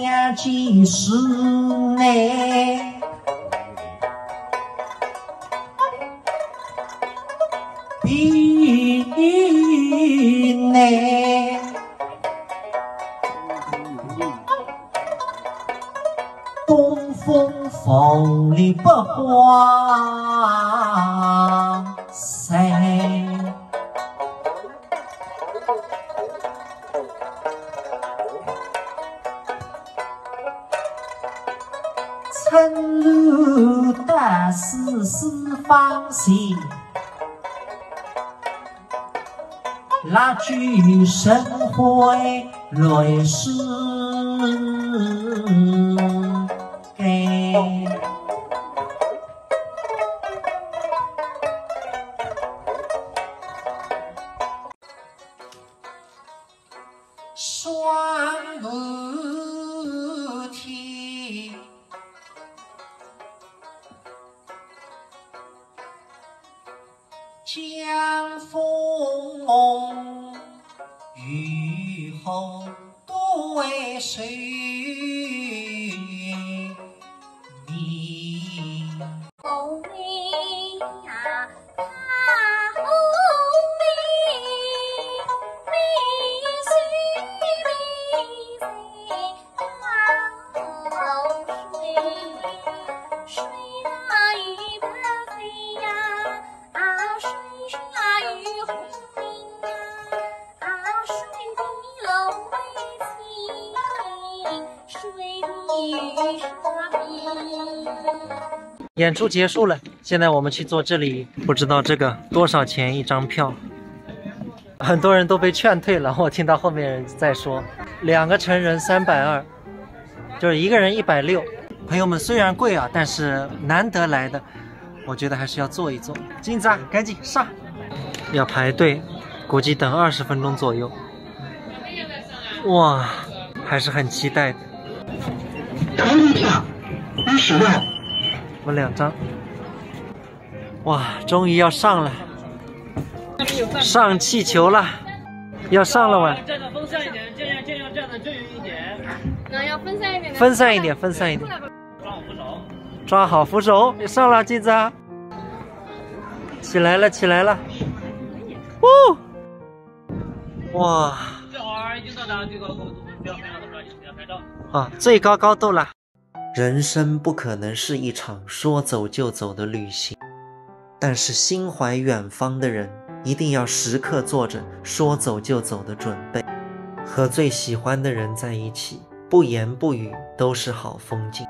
想起时内，比内东风风里不慌塞，春路得四四方行，蜡炬生辉来世给。双母天，江风雨后多为谁明？红梅呀，它红梅，梅须梅在当水，水大鱼不飞呀，水下鱼红明呀，水底龙为情，水底沙冰。演出结束了，现在我们去坐这里，不知道这个多少钱一张票。很多人都被劝退了，我听到后面人在说，2个成人320，就是1个人160。朋友们，虽然贵啊，但是难得来的，我觉得还是要坐一坐。金子啊，赶紧上！要排队，估计等20分钟左右。哇，还是很期待的。头一票26。我2张，哇，终于要上了，上气球了，要上了哇！站得分散一点，这样站得均匀一点。那要分散一点。分散一点，分散一点。抓好扶手，抓好扶手，上了，金子啊！起来了，起来了！哦，哇！这会儿已经到达最高高度，不要拍照，不要拍照。啊，最高高度了。人生不可能是一场说走就走的旅行，但是心怀远方的人一定要时刻做着说走就走的准备。和最喜欢的人在一起，不言不语都是好风景。